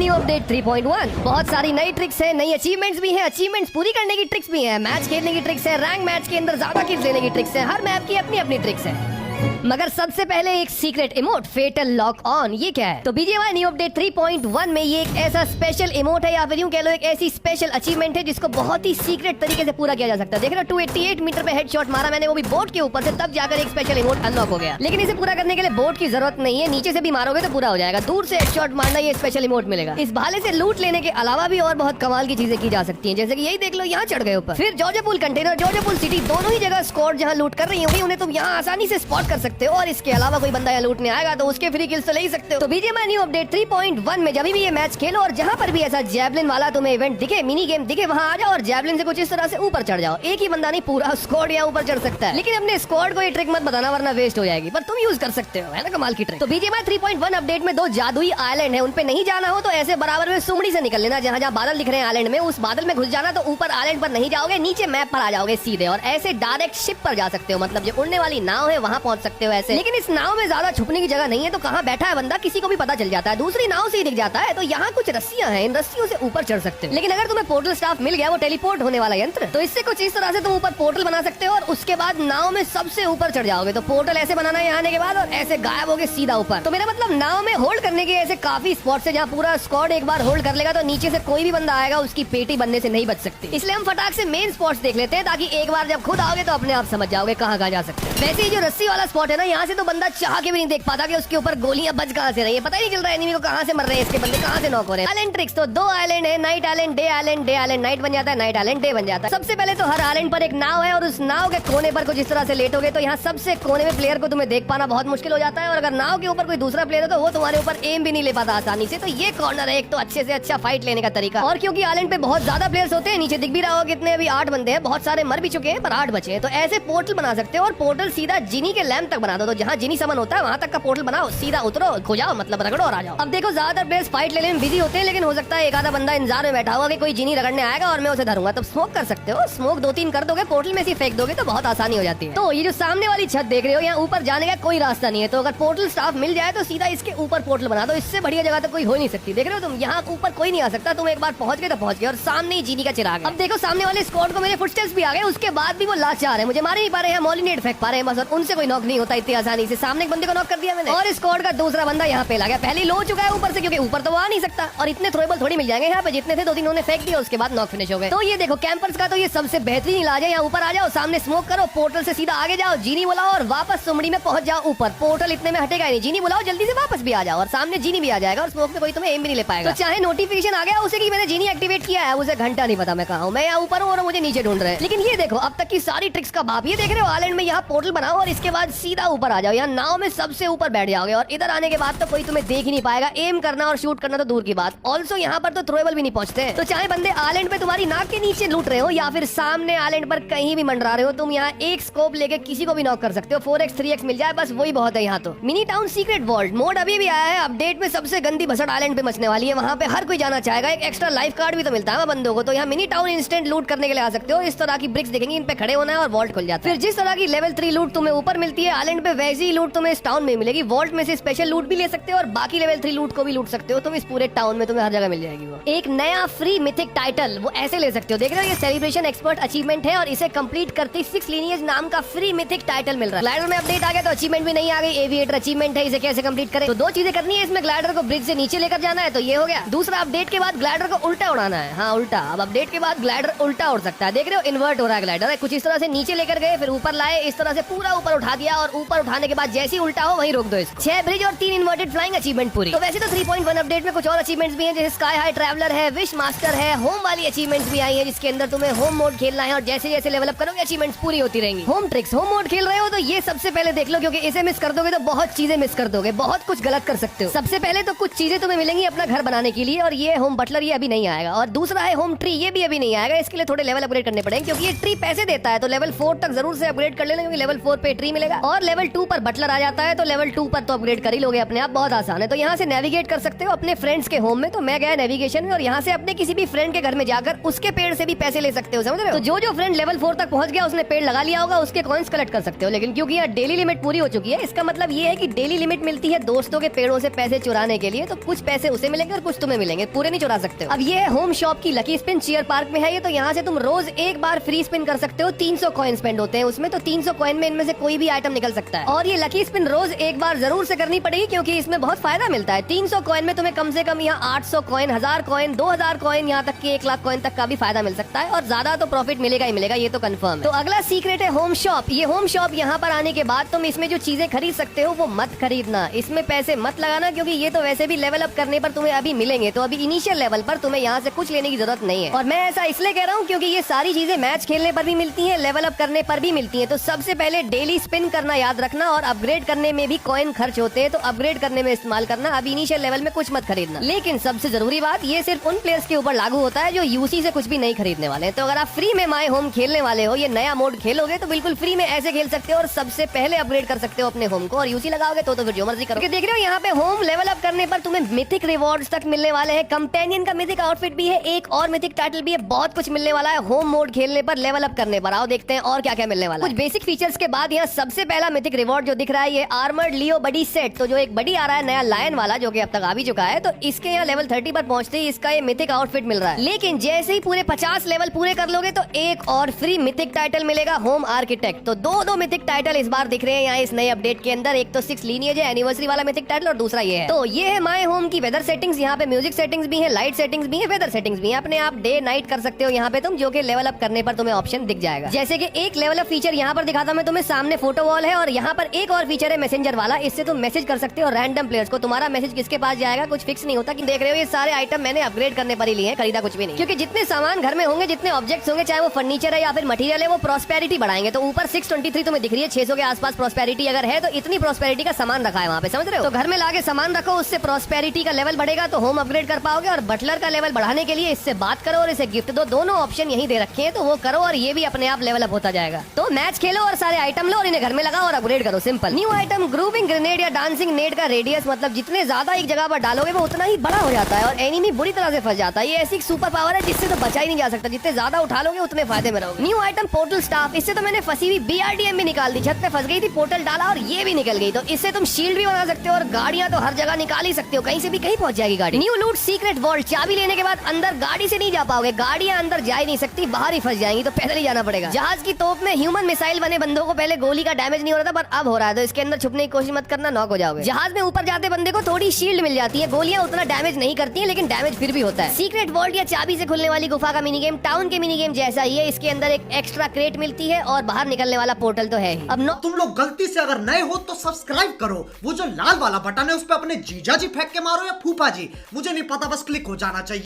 New update 3.1। बहुत सारी नई ट्रिक्स है, नई अचीवमेंट्स भी है, अचीवमेंट्स पूरी करने की ट्रिक्स भी है, मैच खेलने की ट्रिक्स है, रैंक मैच के अंदर ज्यादा किल्स लेने की ट्रिक्स है। हर मैप की अपनी अपनी ट्रिक्स है। मगर सबसे पहले एक secret emote fatal lock on, ये क्या है? तो बीजीएमआई न्यू अपडेट 3.1 में ये एक ऐसा स्पेशल इमोट है या फिर यूं कह लो एक ऐसी स्पेशल अचीवमेंट है जिसको बहुत ही सीक्रेट तरीके से पूरा किया जा सकता है। देख रहे हो 288 मीटर पे हेडशॉट मारा मैंने, वो भी बोट के ऊपर से, तब जाकर एक स्पेशल इमोट अनलॉक हो गया। लेकिन इसे पूरा करने के लिए बोट की जरूरत नहीं है, नीचे से भी मारोगे तो पूरा हो जाएगा। दूर से हेडशॉट मारना ये स्पेशल इमोट मिलेगा। इस भाले से लूट लेने के अलावा भी और बहुत कमाल की चीजें की जा सकती है, जैसे कि यही देख लो, यहाँ चढ़ गए ऊपर। फिर Georgia pool container, Georgia pool city, दोनों ही जगह स्क्वाड जहाँ लूट कर रही होगी उन्हें तुम यहाँ आसानी से स्पॉट कर सकते हो और इसके अलावा कोई बंदा यहाँ लूटने आएगा तो उसके फ्री किल्स तो ले ही सकते हो। तो बीजीएमआई न्यू अपडेट 3.1 में जब भी ये मैच खेलो और जहाँ पर भी ऐसा जैवलिन वाला तुम्हें इवेंट दिखे, मिनी गेम दिखे, वहाँ आ जाओ और जैवलिन से कुछ इस तरह से ऊपर चढ़ जाओ। एक ही बंदा नहीं, पूरा स्क्वाड यहाँ ऊपर चढ़ सकता है। लेकिन अपने स्क्वाड को ये ट्रिक मत बताना वरना वेस्ट हो जाएगी, पर तुम यूज कर सकते हो, है ना कमाल की ट्रिक। तो बीजीएमआई 3.1 अपडेट में 2 जादुई आइलैंड है, उन पे नहीं जाना हो तो ऐसे बराबर में सुमड़ी से निकल लेना, जहाँ जहाँ बादल दिख रहे हैं आइलैंड में, उस बादल में घुस जाना तो ऊपर आइलैंड पर नहीं जाओगे, नीचे मैप पर आ जाओगे सीधे और ऐसे डायरेक्ट शिप पर जा सकते हो। मतलब जो उड़ने वाली नाव है वहाँ पहुंच सकते हो ऐसे। लेकिन इस नाव में ज्यादा छुपने की जगह नहीं है, तो कहाँ बैठा है बंदा किसी को भी पता चल जाता है, दूसरी नाव से ही दिख जाता है। तो यहाँ कुछ रस्सियां हैं, इन रस्सियों से ऊपर चढ़ सकते हो। लेकिन अगर तुम्हें पोर्टल स्टाफ मिल गया, वो टेलीपोर्ट होने वाला यंत्र, तो इससे कुछ इस तरह से तुम ऊपर पोर्टल बना सकते हो और उसके बाद नाव में सबसे ऊपर चढ़ जाओगे। तो पोर्टल ऐसे बनाना है यहाँ आने के बाद और ऐसे गायब होगे सीधा ऊपर। तो मेरा मतलब नाव में होल्ड करने के ऐसे काफी स्पॉट है जहाँ पूरा स्क्वाड एक बार होल्ड कर लेगा तो नीचे से कोई भी बंदा आएगा उसकी पेटी बनने से नहीं बच सकती। इसलिए हम फटाक से मेन स्पॉट्स देख लेते हैं ताकि एक बार जब खुद आओगे तो अपने आप समझ जाओगे कहाँ कहाँ जा सकते हैं। वैसे ही जो रस्सी वाला स्पॉट है ना, यहाँ से तो बंदा चाह के भी नहीं देख पाता कि उसके ऊपर गोलियां बज कहाँ से रही है, पता ही नहीं चल रहा है एनिमी को कहाँ से मर रहे हैं, इसके बंदे कहाँ से नॉक हो रहे हैं। आइलैंड ट्रिक्स तो 2 आइलैंड है, night island, day island. Day island night बन जाता है, नाइट आइलैंड डे बन जाता है। सबसे पहले तो हर आइलैंड पर एक नाव है और उस नाव के कोने पर कुछ इस तरह से लेटोगे तो यहाँ सबसे कोने में प्लेयर को तुम्हें देख पाना बहुत मुश्किल हो जाता है और अगर नाव के ऊपर कोई दूसरा प्लेयर है तो वो तुम्हारे ऊपर एम भी नहीं ले पाता आसानी से। तो ये कॉर्नर है एक तो अच्छे से अच्छा फाइट लेने का तरीका। और क्योंकि आइलैंड पे बहुत ज्यादा प्लेयर्स होते हैं, नीचे दिख भी रहा हो कितने, अभी 8 बंदे हैं, बहुत सारे मर भी चुके हैं पर 8 बचे हैं। तो ऐसे पोर्टल बना सकते हो और पोर्टल सीधा जिनी के लैंप तक बना दो, तो जहाँ जिनी समन होता है वहाँ तक का पोर्टल बनाओ, सीधा उतरो, खो जाओ, मतलब रगड़ो और आ जाओ। अब देखो ज्यादातर प्लेयर्स फाइट लेने में बिजी होते हैं, लेकिन हो सकता है एक आधा बंदा इंतजार में बैठा हुआ कि कोई जिनी रगड़ने आएगा और मैं उसे धरूंगा। तब स्मोक कर सकते हो, स्मोक 2-3 कर दोगे, पोर्टल में से फेंक दोगे तो बहुत आसानी हो जाती है। तो ये जो सामने वाली छत देख रहे हो, यहाँ ऊपर जाने का कोई रास्ता नहीं है, तो अगर पोर्टल स्टाफ मिल जाए तो सीधा इसके ऊपर पोर्टल बना दो, इससे बढ़िया जगह तो कोई हो नहीं सकती। देख रहे हो तुम, यहाँ ऊपर कोई नहीं आ सकता, तुम एक बार पहुंच गए तो पहुंच गए और सामने ही जिनी का चिराग। अब देखो सामने वाले स्क्वाड को मेरे फुटस्टेप्स भी आ गए, उसके बाद भी वो लाचार है, मुझे मार नहीं पा रहे हैं, मॉलिनेट फेंक पा रहे हैं बस, और उनसे कोई नॉक नहीं होता इतनी आसानी से। सामने एक बंदे को नॉक कर दिया मैंने और स्क्वाड का दूसरा बंदा यहाँ पे लगा, पहले लो चुका है ऊपर से, क्योंकि ऊपर तो वो आ नहीं सकता और इतने थ्रोएबल थोड़ी मिल जाएंगे यहाँ पे, जितने थे 2-3 उन्होंने फेंक दिया, उसके बाद नॉक फिनिश हो गए। तो ये देखो कैंपर्स का तो ये सबसे बेहतरीन इलाज है, यहाँ ऊपर आ जाओ, सामने स्मोक करो, पोर्टल से सीधा आगे जाओ, जीनी बुलाओ और वापस सुमड़ी में पहुंच जाओ ऊपर। पोर्टल इतने में हटेगा नहीं, जीनी बुलाओ जल्दी से वापस भी आ जाओ और सामने जीनी भी आ जाएगा और स्मोक में कोई तुम्हें एम भी नहीं ले पाएगा। तो चाहे नोटिफिकेशन आ गया उसे कि मैंने जीनी एक्टिवेट किया है, उसे घंटा नहीं पता मैं कहा हूँ, मैं यहाँ ऊपर हूँ और मुझे नीचे ढूंढ रहे हैं। लेकिन ये देखो अब तक की सारी ट्रिक्स का बाप, ये देख रहे हो आइलैंड में यहाँ पोर्टल बनाओ और इसके बाद सीधा ऊपर आ जाओ, यहाँ नाव में सबसे ऊपर बैठ जाओगे और इधर आने के बाद तो कोई तुम्हें देख ही नहीं पाएगा, एम करना और शूट करना तो दूर की बात। ऑल्सो यहाँ पर तो थ्रोएबल भी नहीं पहुंचते, तो चाहे बंदे आइलैंड पे तुम्हारी नाक के नीचे लूट रहे हो या फिर सामने आइलैंड पर कहीं भी मंडरा रहे हो, तुम यहाँ एक स्कोप लेके किसी को भी नॉक कर सकते हो। 4x 3x मिल जाए बस वही बहुत है। यहाँ तो mini town secret vault mode अभी भी आया है, अपडेट में सबसे गंदी भसड़ आइलैंड पे मचने वाली है, वहाँ पे हर कोई जाना चाहेगा, एक एक्स्ट्रा लाइफ कार्ड भी तो मिलता है बंदों को। तो यहाँ मिनी टाउन इंस्टेंट लूट करने के लिए आ सकते हो, इस तरह की ब्रिक्स दिखेंगी, इन पे खड़े होना है और वॉल्ट खुल जाता है। फिर जिस तरह की लेवल 3 लूट तुम्हें ऊपर मिलती है आइलैंड पे, वैसी ही लूट तुम्हें इस टाउन में मिलेगी। वॉल्ट में से स्पेशल लूट भी ले सकते हो और बाकी लेवल 3 लूट को भी लूट सकते हो तुम, इस पूरे टाउन में तुम्हें हर जगह मिल जाएगी। वो एक नया फ्री मिथिक टाइटल वो ऐसे ले सकते हो, देख रहे हो ये सेलिब्रेशन एक्सपर्ट अचीवमेंट है और इसे कंप्लीट करते 6 लीनियज नाम का फ्री मिथिक टाइटल मिल रहा है। ग्लाइडर में अपडेट आ गया तो अचीवमेंट भी नहीं आ गई, एविएटर अचीवमेंट है, इसे कैसे कंप्लीट करें? तो 2 चीजें करनी है इसमें, ग्लाइडर को ब्रिज से नीचे लेकर जाना है, तो ये हो गया। दूसरा अपडेट के बाद ग्लाइडर को उल्टा उड़ाना है, हाँ उल्टा। अब अपडेट के बाद ग्लाइडर उल्टा उड़ सकता है, देख रहे हो इन्वर्ट हो रहा है ग्लाइडर, कुछ इस तरह से नीचे लेकर गए फिर ऊपर लाए, इस तरह से पूरा ऊपर उठा दिया और ऊपर उठाने के बाद जैसे ही उल्टा हो वहीं रोक दो इसको। 6 ब्रिज और 3 इन्वर्टेड फ्लाइंग अचीवमेंट पूरी। तो वैसे तो 3.1 अपडेट में कुछ और अचीवमेंट्स भी हैं, जैसे स्काई हाई ट्रैवलर है, विश मास्टर है, होम वाली अचीवमेंट्स भी आई है जिसके अंदर तुम्हें होम मोड खेलना है और जैसे जैसे लेवल अप करोगे अचीवमेंट्स पूरी होती रहेंगी। होम ट्रिक्स, होम मोड खेल रहे हो तो ये सबसे पहले देख लो, क्योंकि इसे मिस कर दोगे तो बहुत चीजें मिस कर दोगे, बहुत कुछ गलत कर सकते हो। सबसे पहले तो कुछ चीजें तुम्हें मिलेंगी अपना घर बनाने के लिए और ये होम बटलर ये अभी नहीं आएगा, और दूसरा है होम ट्री, ये भी अभी नहीं आएगा, इसके लिए थोड़े लेवल अपग्रेड करने पड़ेंगे क्योंकि ये ट्री पैसे देता है, तो लेवल 4 तक जरूर से अपग्रेड कर लेना क्योंकि लेवल 4 पे ट्री मिलेगा। और लेवल 2 पर बटलर आ जाता है, तो लेवल 2 पर तो अपग्रेड कर ही लोगे अपने आप, बहुत आसान है। तो यहाँ से नेविगेट कर सकते हो अपने फ्रेंड्स के होम में। तो मैं गया नेविगेशन में और यहाँ से अपने किसी भी फ्रेंड के घर में जाकर उसके पेड़ से भी पैसे ले सकते हो, समझ रहे हो। तो जो फ्रेंड लेवल 4 तक पहुंच गया, उसने पेड़ लगा लिया होगा, उसके कॉइंस कलेक्ट कर सकते हो। लेकिन क्योंकि यहाँ डेली लिमिट पूरी हो चुकी है, इसका मतलब ये है कि डेली लिमिट मिलती है दोस्तों के पेड़ों से पैसे चुराने के लिए। तो कुछ पैसे उसे मिलेंगे और कुछ तुम्हें मिलेंगे, पूरे नहीं चुरा सकते हो। अब ये है होम शॉप की लकी स्पिन, चीयर पार्क में है ये। तो यहाँ से तुम रोज एक बार फ्री स्पिन कर सकते हो, 300 कॉइन स्पेंड होते हैं उसमें। तो 300 कॉइन में इनमें से कोई भी आइटम निकल सकता है। और ये लकी स्पिन रोज एक बार जरूर से करनी पड़ेगी, क्योंकि इसमें बहुत फायदा मिलता है। 300 कॉइन में तुम्हें कम से कम यहाँ 800 कॉइन, 1000 कॉइन, 2000 कॉइन, यहाँ तक कि 1 लाख कॉइन तक का भी फायदा मिल सकता है। और ज्यादा तो प्रॉफिट मिलेगा ही मिलेगा, ये तो कंफर्म है। तो अगला सीक्रेट है होम शॉप। ये होम शॉप यहाँ पर आने के बाद तुम इसमें जो चीजें खरीद सकते हो वो मत खरीदना, इसमें पैसे मत लगाना, क्योंकि ये तो वैसे भी लेवल अप करने पर तुम्हें अभी मिलेंगे। तो अभी इनिशियल लेवल पर तुम्हें यहाँ से कुछ लेने की जरूरत नहीं है। और मैं ऐसा इसलिए कह रहा हूँ क्योंकि ये सारी चीजें मैच खेलने पर भी मिलती है, लेवल अप करने पर भी मिलती है। तो सबसे पहले डेली स्पिन करना याद रखना, और अपग्रेड करने में भी कॉइन खर्च होते हैं, तो अपग्रेड करने में इस्तेमाल करना। अभी इनिशियल लेवल में कुछ मत खरीदना। लेकिन सबसे जरूरी बात, ये सिर्फ उन प्लेयर्स के ऊपर लागू होता है जो यूसी से कुछ भी नहीं खरीदने वाले हैं। तो अगर आप फ्री में माय होम खेलने वाले हो, ये नया मोड खेलोगे, तो बिल्कुल फ्री में ऐसे खेल सकते हो और सबसे पहले अपग्रेड कर सकते हो अपने होम को। और यूसी लगाओगे तो फिर जो मर्जी करो। देख रहे हो यहाँ पे होम लेवल अप करने पर तुम्हें मिथिक रिवॉर्ड्स तक मिलने वाले हैं। कंपेनियन का मिथिक आउटफिट भी है, एक और मिथिक टाइटल भी है, बहुत कुछ मिलने वाला है होम मोड खेलने पर, लेवल अप करने पर। आओ देखते हैं और क्या क्या मिलने वाला है। कुछ बेसिक फीचर्स के बाद यहाँ सबसे पहला मिथिक रिवॉर्ड जो दिख रहा है, ये आर्मर्ड लियो बडी सेट। तो जो एक बडी आ रहा है नया लायन वाला, जो कि अब तक आ भी चुका है, तो इसके यहाँ लेवल 30 पर पहुंचते ही इसका ये मिथिक आउटफिट मिल रहा है। लेकिन जैसे ही पूरे 50 लेवल पूरे कर लोगे तो एक और फ्री मिथिक टाइटल मिलेगा, होम आर्किटेक्ट। तो दो मिथिक टाइटल इस बार दिख रहे हैं यहाँ इस नए अपडेट के अंदर। एक तो 6 लीनियज है, एनिवर्सरी वाला मिथिक टाइटल, और दूसरा ये है। तो ये है माय होम की वेदर सेटिंग्स। यहाँ पे म्यूजिक सेटिंग्स भी है, लाइट सेटिंग्स भी है, वेदर सेटिंग्स भी है। अपने आप डे नाइट कर सकते हो यहाँ पे तुम, जो कि लेवल अप करने पर तुम्हें ऑप्शन दिख जाएगा। जैसे कि एक लेवल अप फीचर यहाँ पर दिखाता मैं तुम्हें, सामने फोटो वॉल है, और यहाँ पर एक और फीचर है मैसेंजर वाला। इससे तुम मैसेज कर सकते हो रैंडम प्लेयर्स को। तुम्हारा मैसेज किसके पास जाएगा कुछ फिक्स नहीं होता। कि देख रहे हो ये सारे आइटम मैंने अपग्रेड करने पर ही लिए हैं, खरीदा कुछ भी नहीं। क्योंकि जितने सामान घर में होंगे, जितने ऑब्जेक्ट्स होंगे, चाहे वो फर्नीचर है या फिर मटेरियल है, वो प्रॉस्पेरिटी बढ़ाएंगे। तो ऊपर 623 तुम्हें दिख रही है, 600 के आसपास प्रॉस्पेरिटी अगर है, तो इतनी प्रॉस्पेरिटी का सामान रखा है वहाँ पे, समझ रहे हो। तो घर में लाके सामान रखो, उससे प्रॉस्पेरिटी का लेवल बढ़ेगा, तो होम अपग्रेड कर पाओगे। और बटलर का लेवल बढ़ाने के लिए इससे बात करो और इसे गिफ्ट दो, दोनों ऑप्शन यही दे रखे हैं, तो वो करो और ये भी अपने आप लेवल अप होता जाएगा। तो मैच खेलो और सारे आइटम लो और इन्हें घर में लगाओ और अपग्रेड करो, simple. New item grooving grenade या डांसिंग नेट का रेडियस, मतलब जितने ज्यादा एक जगह पर डालोगे वो उतना ही बड़ा हो जाता है और एनिमी बुरी तरह से फंस जाता है। ये ऐसी सुपर पावर है जिससे तो बचा ही नहीं जा सकता, जितने ज्यादा उठा लोगे उतने फायदे में रहोगे। न्यू आइटम पोर्टल स्टाफ, इससे तो मैंने फंसी हुई BRDM भी निकाल दी। छत पे फंस गई थी, पोर्टल डाला और ये भी निकल गई। तो इससे तुम शील्ड भी बना सकते हो और गाड़ियां तो हर जगह निकाल ही सकते हो, कहीं से भी कहीं पहुंच जाएगी गाड़ी। न्यू लूट सीक्रेट वॉल्ट, चाबी लेने के बाद अंदर गाड़ी से नहीं जा पाओगे, गाड़ियां अंदर जा ही नहीं सकती, बाहर ही फंस जाएंगी, तो पैदल ही जाना पड़ेगा। जहाज की तोप में ह्यूमन मिसाइल बने बंदों को पहले गोली का डैमेज नहीं हो रहा था, पर अब हो रहा है, तो इसके अंदर छुपने की कोशिश मत करना, नॉक हो जाओगे। जहाज में ऊपर जाते बंदे को थोड़ी शील्ड मिल जाती है, गोलियां उतना डैमेज नहीं करती है, लेकिन डैमेज फिर भी होता है। सीक्रेट वॉल्ट या चाबी से खुलने वाली गुफा का मिनी गेम टाउन के मिनी गेम जैसा ही है। इसके अंदर एक एक्स्ट्रा क्रेट मिलती है और बाहर निकलने वाला पोर्टल तो है ही। अब तुम लोग गलती से अगर नए हो तो सब्सक्राइब करो, वो जो लाल वाला बटन है उस पर अपने जीजा जी फेंक के मारो या फूफा जी, मुझे नहीं पता, बस क्लिक हो जाना चाहिए।